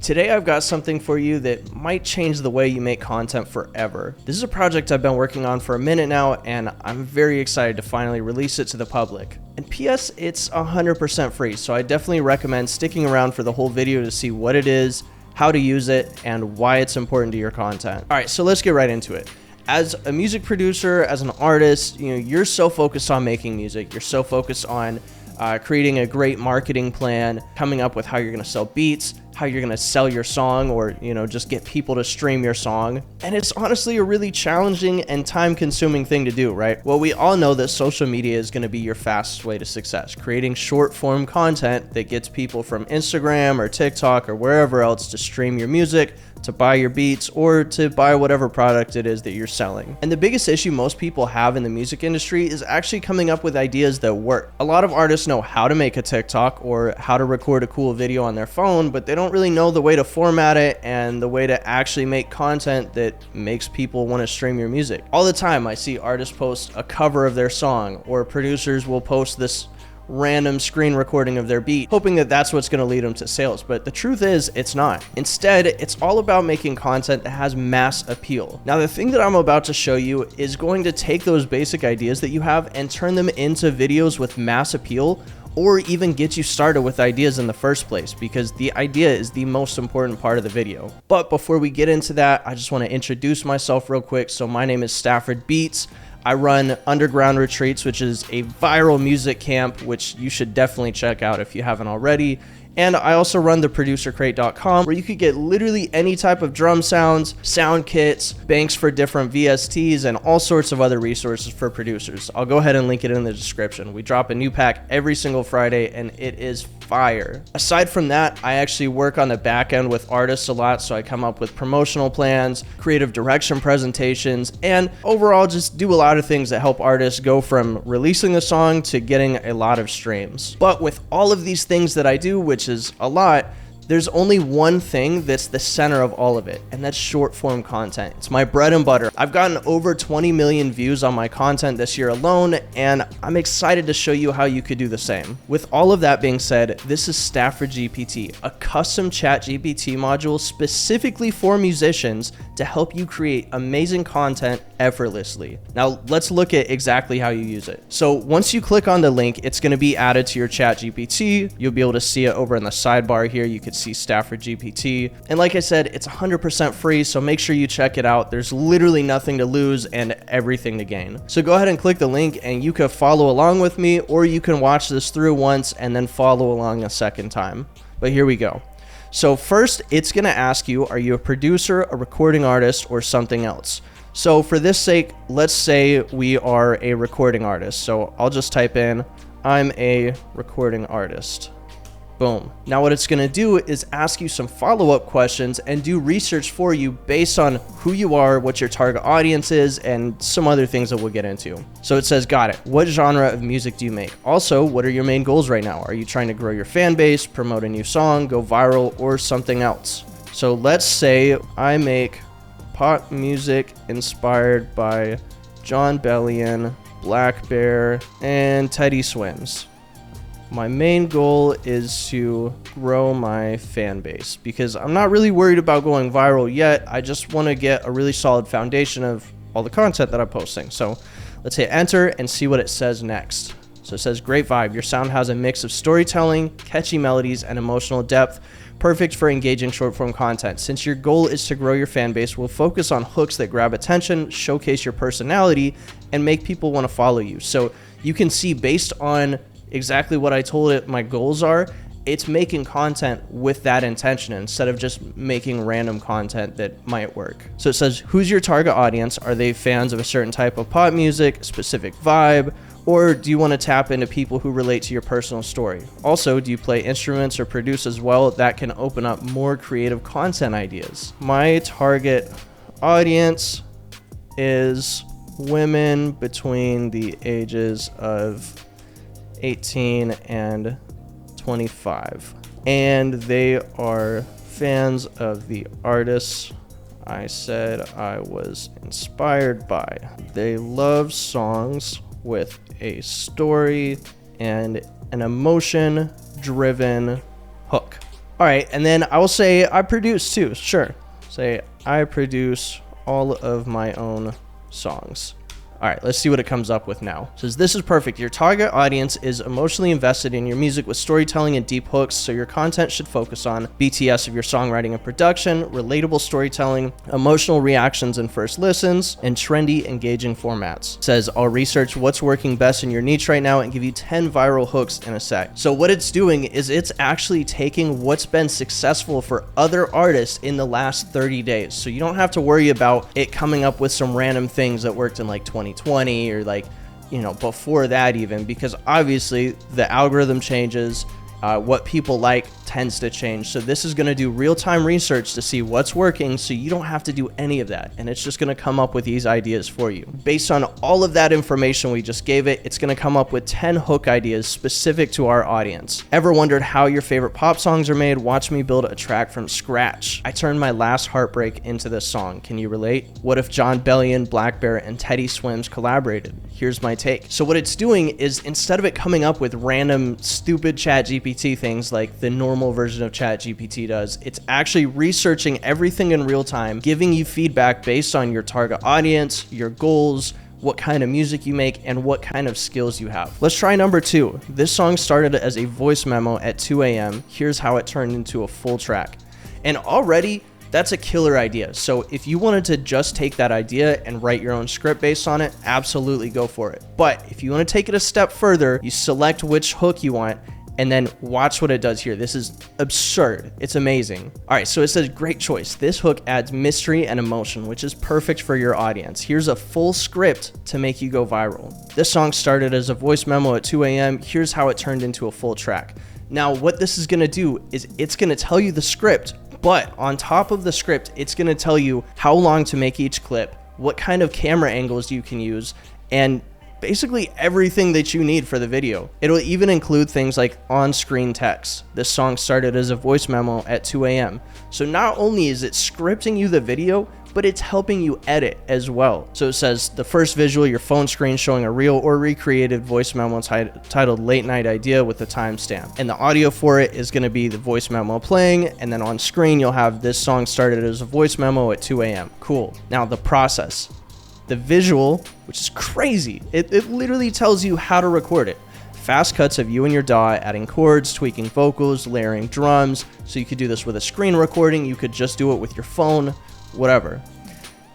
Today I've got something for you that might change the way you make content forever. This is a project I've been working on for a minute now, and I'm very excited to finally release it to the public. And PS, it's 100% free, so I definitely recommend sticking around for the whole video to see what it is, how to use it, and why it's important to your content. Alright, so let's get right into it. As a music producer, as an artist, you're so focused on making music, you're so focused on creating a great marketing plan, coming up with how you're going to sell beats, how you're going to sell your song, or just get people to stream your song. And it's honestly a really challenging and time-consuming thing to do, right? Well, we all know that social media is going to be your fastest way to success, creating short-form content that gets people from Instagram or TikTok or wherever else to stream your music, to buy your beats, or to buy whatever product it is that you're selling. And the biggest issue most people have in the music industry is actually coming up with ideas that work. A lot of artists know how to make a TikTok or how to record a cool video on their phone, but they don't really know the way to format it and the way to actually make content that makes people want to stream your music. All the time I see artists post a cover of their song, or producers will post this random screen recording of their beat, hoping that that's what's going to lead them to sales. But the truth is, it's not. Instead, it's all about making content that has mass appeal. Now, the thing that I'm about to show you is going to take those basic ideas that you have and turn them into videos with mass appeal, or even get you started with ideas in the first place, because the idea is the most important part of the video. But before we get into that, I just want to introduce myself real quick. So my name is Stafford Beats. I run Underground Retreats, which is a viral music camp, which you should definitely check out if you haven't already. And I also run the prodstafford.com, where you could get literally any type of drum sounds, sound kits, banks for different VSTs, and all sorts of other resources for producers. I'll go ahead and link it in the description. We drop a new pack every single Friday, and it is fire. Aside from that, I actually work on the back end with artists a lot, so I come up with promotional plans, creative direction presentations, and overall just do a lot of things that help artists go from releasing the song to getting a lot of streams. But with all of these things that I do, which is a lot, there's only one thing that's the center of all of it, and that's short form content. It's my bread and butter. I've gotten over 20 million views on my content this year alone, and I'm excited to show you how you could do the same. With all of that being said, this is Stafford GPT, a custom chat GPT module specifically for musicians to help you create amazing content effortlessly. Now let's look at exactly how you use it. So once you click on the link, it's going to be added to your chat GPT. You'll be able to see it over in the sidebar here. You can see Stafford GPT. And like I said, it's 100% free, so make sure you check it out. There's literally nothing to lose and everything to gain. So go ahead and click the link and you can follow along with me, or you can watch this through once and then follow along a second time. But here we go. So first, it's going to ask you, are you a producer, a recording artist, or something else? So for this sake, let's say we are a recording artist. So I'll just type in, I'm a recording artist. Boom. Now what it's going to do is ask you some follow-up questions and do research for you based on who you are, what your target audience is, and some other things that we'll get into. So it says, got it. What genre of music do you make? Also, what are your main goals right now? Are you trying to grow your fan base, promote a new song, go viral, or something else? So let's say I make pop music inspired by John Bellion, Black Bear, and Teddy Swims. My main goal is to grow my fan base because I'm not really worried about going viral yet. I just want to get a really solid foundation of all the content that I'm posting. So let's hit enter and see what it says next. So it says, great vibe. Your sound has a mix of storytelling, catchy melodies, and emotional depth, perfect for engaging short form content. Since your goal is to grow your fan base, we'll focus on hooks that grab attention, showcase your personality, and make people want to follow you. So you can see, based on exactly what I told it my goals are, it's making content with that intention instead of just making random content that might work. So it says, who's your target audience? Are they fans of a certain type of pop music, specific vibe, or do you want to tap into people who relate to your personal story? Also, do you play instruments or produce as well? That can open up more creative content ideas. My target audience is women between the ages of 18 and 25, and they are fans of the artists I said I was inspired by. They love songs with a story and an emotion-driven hook. All right, and then I will say I produce too. Sure. Say I produce all of my own songs. All right, let's see what it comes up with now. It says, this is perfect. Your target audience is emotionally invested in your music with storytelling and deep hooks, so your content should focus on BTS of your songwriting and production, relatable storytelling, emotional reactions and first listens, and trendy, engaging formats. It says, I'll research what's working best in your niche right now and give you 10 viral hooks in a sec. So what it's doing is it's actually taking what's been successful for other artists in the last 30 days. So you don't have to worry about it coming up with some random things that worked in like 2020 or like, you know, before that even, because obviously the algorithm changes, what people like tends to change. So this is going to do real-time research to see what's working, so you don't have to do any of that, and it's just going to come up with these ideas for you. Based on all of that information we just gave it, it's going to come up with 10 hook ideas specific to our audience. Ever wondered how your favorite pop songs are made? Watch me build a track from scratch. I turned my last heartbreak into this song. Can you relate? What if John Bellion, Black Bear, and Teddy Swims collaborated? Here's my take. So what it's doing is, instead of it coming up with random stupid ChatGPT things like the normal version of ChatGPT does, it's actually researching everything in real time, giving you feedback based on your target audience, your goals, what kind of music you make, and what kind of skills you have. Let's try number 2. This song started as a voice memo at 2 a.m. Here's how it turned into a full track. And already, that's a killer idea. So if you wanted to just take that idea and write your own script based on it, absolutely go for it. But if you want to take it a step further, you select which hook you want, and then watch what it does here. This is absurd. It's amazing. All right, so it says, great choice. This hook adds mystery and emotion, which is perfect for your audience. Here's a full script to make you go viral. This song started as a voice memo at 2 a.m. Here's how it turned into a full track. Now, what this is gonna do is it's gonna tell you the script, but on top of the script, it's gonna tell you how long to make each clip, what kind of camera angles you can use, and basically everything that you need for the video. It'll even include things like on-screen text. This song started as a voice memo at 2 a.m. So not only is it scripting you the video, but it's helping you edit as well. So it says the first visual, your phone screen showing a real or recreated voice memo titled Late Night Idea with a timestamp. And the audio for it is gonna be the voice memo playing, and then on screen you'll have this song started as a voice memo at 2 a.m. Cool. Now the process. The visual, which is crazy, it literally tells you how to record it. Fast cuts of you and your DAW, adding chords, tweaking vocals, layering drums. So you could do this with a screen recording, you could just do it with your phone, whatever.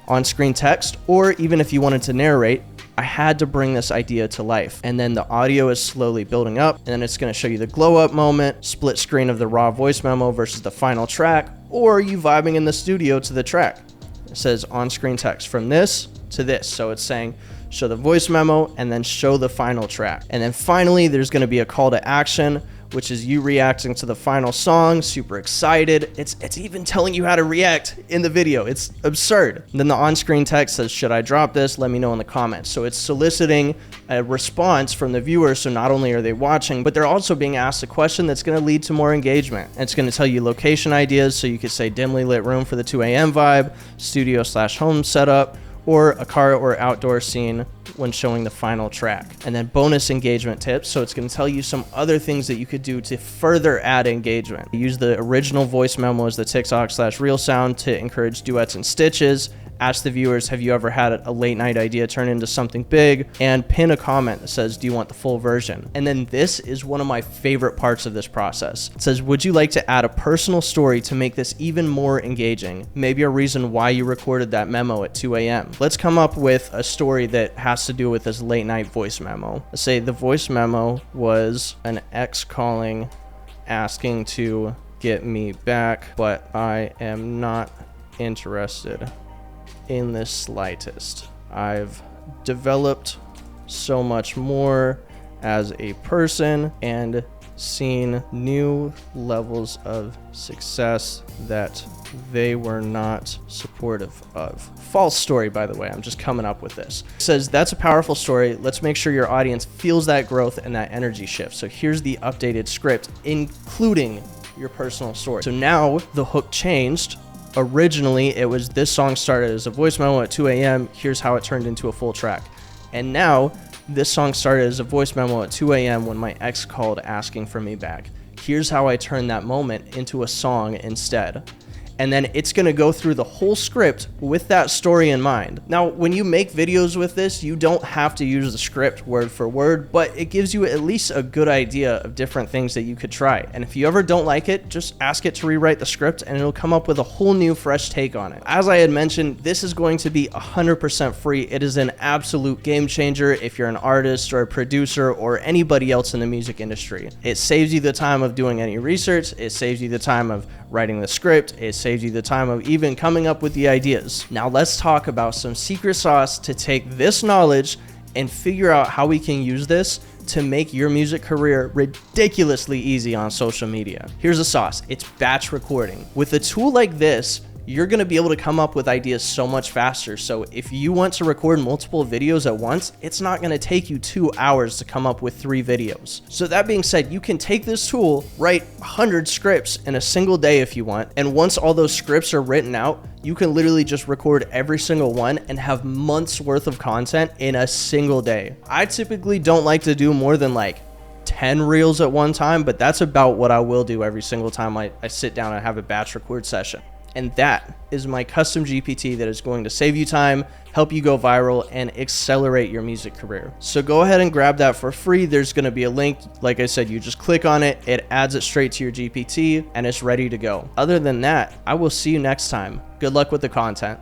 On-screen text, or even if you wanted to narrate, I had to bring this idea to life. And then the audio is slowly building up, and then it's gonna show you the glow up moment, split screen of the raw voice memo versus the final track, or you vibing in the studio to the track. It says on-screen text from this to this. So it's saying show the voice memo and then show the final track. And then finally, there's going to be a call to action, which is you reacting to the final song, super excited. It's even telling you how to react in the video. It's absurd. And then the on-screen text says, should I drop this? Let me know in the comments. So it's soliciting a response from the viewer. So not only are they watching, but they're also being asked a question that's going to lead to more engagement. And it's going to tell you location ideas. So you could say dimly lit room for the 2 a.m. vibe, studio/home setup, or a car or outdoor scene when showing the final track. And then bonus engagement tips. So it's gonna tell you some other things that you could do to further add engagement. Use the original voice memo as the TikTok/reel sound to encourage duets and stitches. Ask the viewers, have you ever had a late night idea turn into something big? And pin a comment that says, do you want the full version? And then this is one of my favorite parts of this process. It says, would you like to add a personal story to make this even more engaging? Maybe a reason why you recorded that memo at 2 a.m. Let's come up with a story that has to do with this late night voice memo. Let's say the voice memo was an ex calling, asking to get me back, but I am not interested in the slightest. I've developed so much more as a person and seen new levels of success that they were not supportive of. False story, by the way. I'm just coming up with this. It says, that's a powerful story. Let's make sure your audience feels that growth and that energy shift. So here's the updated script, including your personal story. So now the hook changed. Originally, it was this song started as a voice memo at 2 a.m. Here's how it turned into a full track. And now this song started as a voice memo at 2 a.m. when my ex called asking for me back. Here's how I turn that moment into a song instead. And then it's gonna go through the whole script with that story in mind. Now, when you make videos with this, you don't have to use the script word for word, but it gives you at least a good idea of different things that you could try. And if you ever don't like it, just ask it to rewrite the script and it'll come up with a whole new fresh take on it. As I had mentioned, this is going to be 100% free. It is an absolute game changer if you're an artist or a producer or anybody else in the music industry. It saves you the time of doing any research, it saves you the time of writing the script, it saves you the time of even coming up with the ideas. Now let's talk about some secret sauce to take this knowledge and figure out how we can use this to make your music career ridiculously easy on social media. Here's the sauce, it's batch recording. With a tool like this, you're gonna be able to come up with ideas so much faster. So if you want to record multiple videos at once, it's not gonna take you 2 hours to come up with 3 videos. So that being said, you can take this tool, write 100 scripts in a single day if you want, and once all those scripts are written out, you can literally just record every single one and have months worth of content in a single day. I typically don't like to do more than like 10 reels at one time, but that's about what I will do every single time I sit down and have a batch record session. And that is my custom GPT that is going to save you time, help you go viral, and accelerate your music career. So go ahead and grab that for free. There's going to be a link. Like I said, you just click on it, it adds it straight to your GPT, and it's ready to go. Other than that, I will see you next time. Good luck with the content.